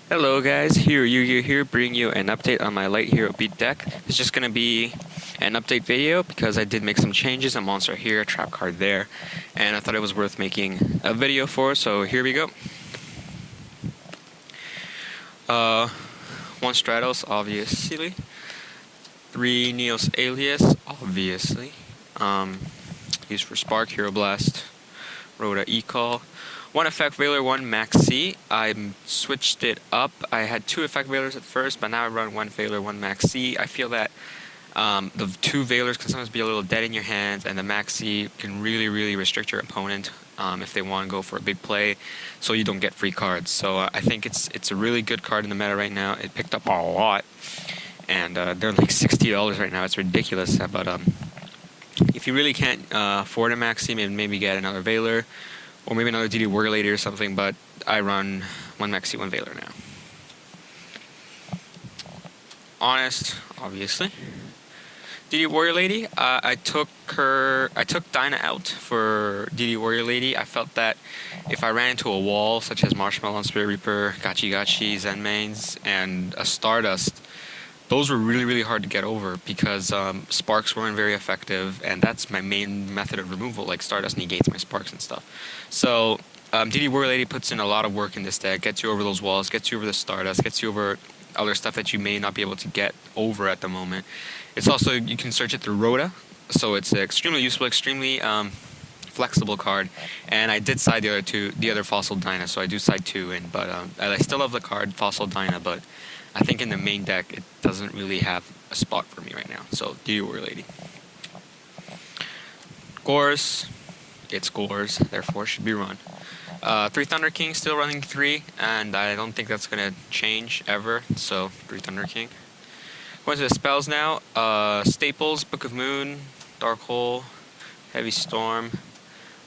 Hello guys, Yu here, bringing you an update on my Light Hero Beat deck. It's just going to be an update video because I did make some changes, a monster here, a trap card there, and I thought it was worth making a video for, so here we go. One Stratos, obviously. 3 Neos Alius, obviously. Used for Spark, Hero Blast, Rhoda E-Call. 1 Effect Veiler, 1 Maxx. I switched it up. I had 2 Effect Veilers at first, but now I run 1 Veiler, 1 Maxx. I feel that the 2 Veilers can sometimes be a little dead in your hands, and the Maxx can really restrict your opponent if they want to go for a big play, so you don't get free cards. So I think it's a really good card in the meta right now. It picked up a lot, and they're like $60 right now. It's ridiculous. But if you really can't afford a Maxx, maybe get another Veiler. Or maybe another DD Warrior Lady or something, but I run 1 Maxx, 1 Veiler now. Honest, obviously. DD Warrior Lady, I took Dinah out for DD Warrior Lady. I felt that if I ran into a wall, such as Marshmallow, Spirit Reaper, Gachi, Zenmains, and a Stardust, those were really hard to get over because sparks weren't very effective, and that's my main method of removal. Like Stardust negates my sparks and stuff. So DD Warrior Lady puts in a lot of work in this deck, gets you over those walls, gets you over the Stardust, gets you over other stuff that you may not be able to get over at the moment. It's also, you can search it through Rhoda, so it's an extremely useful, extremely flexible card. And I did side the other Fossil Dinah, so I do side 2 in, but I still love the card Fossil Dinah, but I think in the main deck, it doesn't really have a spot for me right now. So, DD Warrior Lady. Gorz. It's Gorz, therefore should be run. 3 Thunder King, still running 3, and I don't think that's going to change ever. So, 3 Thunder King. Going to the spells now. Staples, Book of Moon, Dark Hole, Heavy Storm,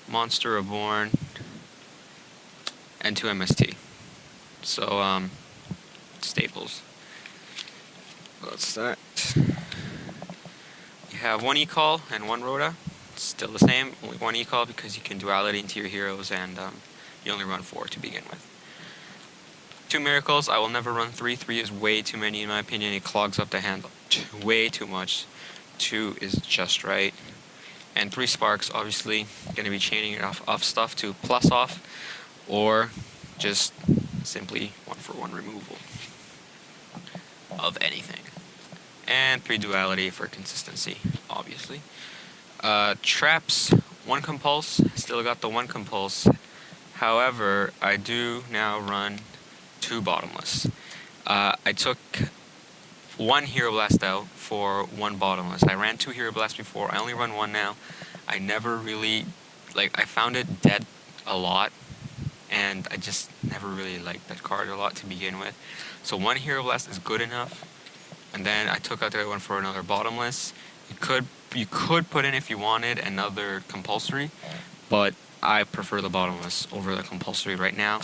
Monster Reborn, and 2 MST. So, staples. What's that? You have 1 E-Call and 1 Rhoda. Still the same, only 1 E-Call because you can duality into your heroes, and you only run 4 to begin with. 2 Miracles, I will never run 3. 3 is way too many in my opinion. It clogs up the hand way too much. 2 is just right. And 3 Sparks, obviously, going to be chaining it off stuff to plus off, or just simply 1-for-1 removal of anything. And 3 Duality for consistency, obviously. Traps, 1 Compulse, still got the 1 Compulse. However, I do now run 2 Bottomless. I took 1 Hero Blast out for 1 Bottomless. I ran 2 Hero Blasts before, I only run 1 now. I never really, I found it dead a lot, and I just never really liked that card a lot to begin with. So 1 Hero Blast is good enough, and then I took out the other one for another Bottomless. You could put in, if you wanted, another Compulsory, but I prefer the Bottomless over the Compulsory right now.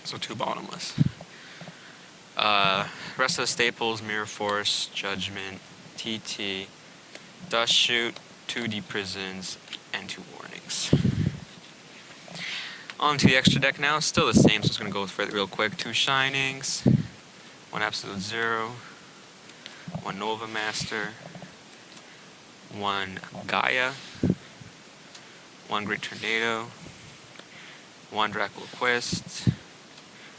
So 2 Bottomless. Rest of the staples: Mirror Force, Judgment, TT, Dustshoot, 2D Prisons, and 2 Warnings. On to the extra deck now. Still the same, so I'm just going to go through it real quick. 2 Shinings, 1 Absolute Zero, 1 Nova Master, 1 Gaia, 1 Great Tornado, 1 Dracula Quest,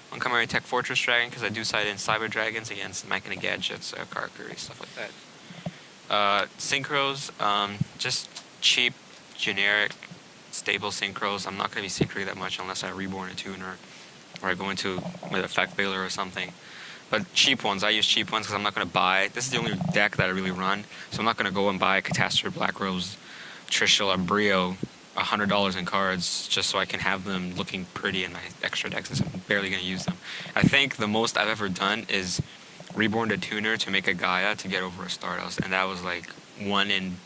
1 Chimera Tech Fortress Dragon, because I do side in Cyber Dragons against Mechanic Gadgets, Karkuri, stuff like that. Synchros, just cheap, generic, stable synchros. I'm not going to be synchroing that much unless I reborn a tuner, or I go into with Effect Veiler or something. But cheap ones, I use cheap ones because I'm not going to buy. This is the only deck that I really run, so I'm not going to go and buy Catastrophe, Black Rose, Trishul, or Brio, $100 in cards just so I can have them looking pretty in my extra decks, since I'm barely going to use them. I think the most I've ever done is reborn a tuner to make a Gaia to get over a Stardust, and that was like 1 in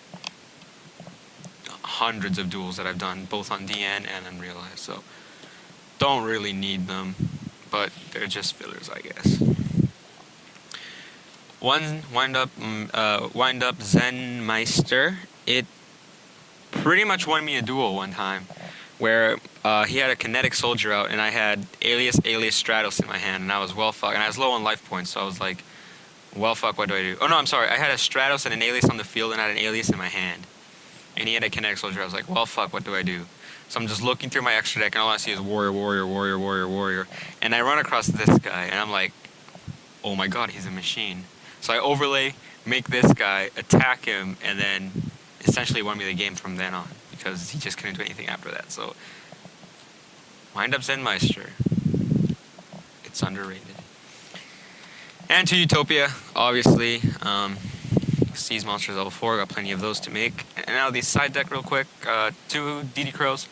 hundreds of duels that I've done, both on DN and on real life, so don't really need them, but they're just fillers, I guess. 1 Wind-Up Zenmaister. It pretty much won me a duel one time, where he had a kinetic soldier out, and I had Alius, Stratos in my hand, and I was well fuck, and I was low on life points, so I was like, well fuck, what do I do? Oh no, I'm sorry, I had a Stratos and an Alius on the field, and I had an Alius in my hand, and he had a kinetic soldier. I was like, well fuck, what do I do? So I'm just looking through my extra deck, and all I see is warrior, warrior, warrior, warrior, warrior, and I run across this guy, and I'm like, oh my god, he's a machine. So I overlay, make this guy, attack him, and then essentially won me the game from then on, because he just couldn't do anything after that. So Wind-Up Zenmaister, it's underrated. And to Utopia, obviously, Seize monsters level 4, got plenty of those to make. And now the side deck real quick, 2 DD Crows,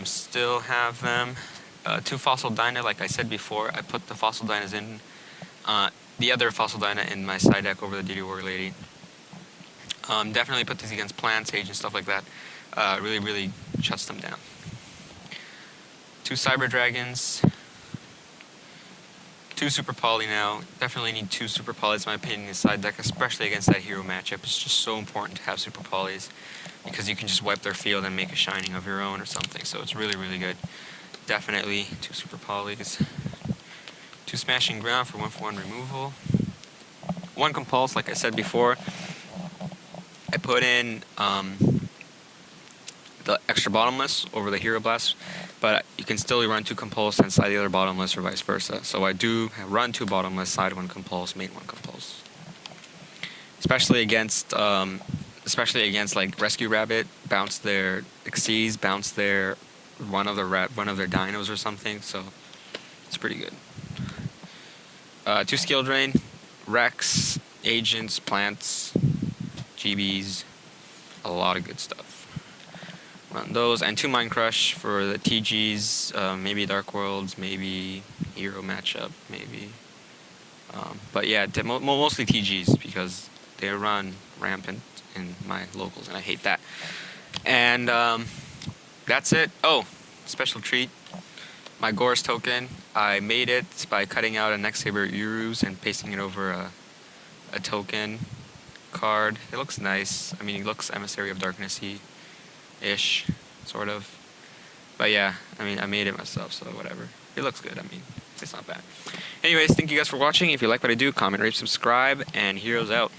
still have them. 2 Fossil Dyna, like I said before, I put the Fossil Dynas in, the other Fossil Dyna in my side deck over the DD Warrior Lady. Definitely put these against Plant, Sage, and stuff like that. Really, really shuts them down. 2 Cyber Dragons. 2 Super Poly now. Definitely need 2 Super Polys, in my opinion, in the side deck, especially against that hero matchup. It's just so important to have Super Polys, because you can just wipe their field and make a Shining of your own or something. So it's really, really good. Definitely 2 Super Polys. 2 Smashing Ground for 1/1 removal. 1 Compulse, like I said before. I put in the extra Bottomless over the Hero Blast, but you can still run 2 Compulse and side the other Bottomless, or vice versa. So I do run 2 Bottomless, side 1 Compulse, main 1 Compulse. Especially against like Rescue Rabbit, bounce their Xyz, bounce their one of their dinos or something. So it's pretty good. 2 Skill Drain, Rex, Agents, Plants, GBs, a lot of good stuff. Run those, and 2 Mind Crush for the TGs, maybe Dark Worlds, maybe Hero matchup, maybe. But yeah, mostly TGs, because they run rampant in my locals, and I hate that. And that's it. Oh, special treat. My Gorz token, I made it by cutting out a Next Saber Urus and pasting it over a token card. It looks nice. I mean, it looks Emissary of Darkness-y-ish, sort of. But yeah, I mean, I made it myself, so whatever. It looks good. I mean, it's not bad. Anyways, thank you guys for watching. If you like what I do, comment, rate, subscribe, and heroes out.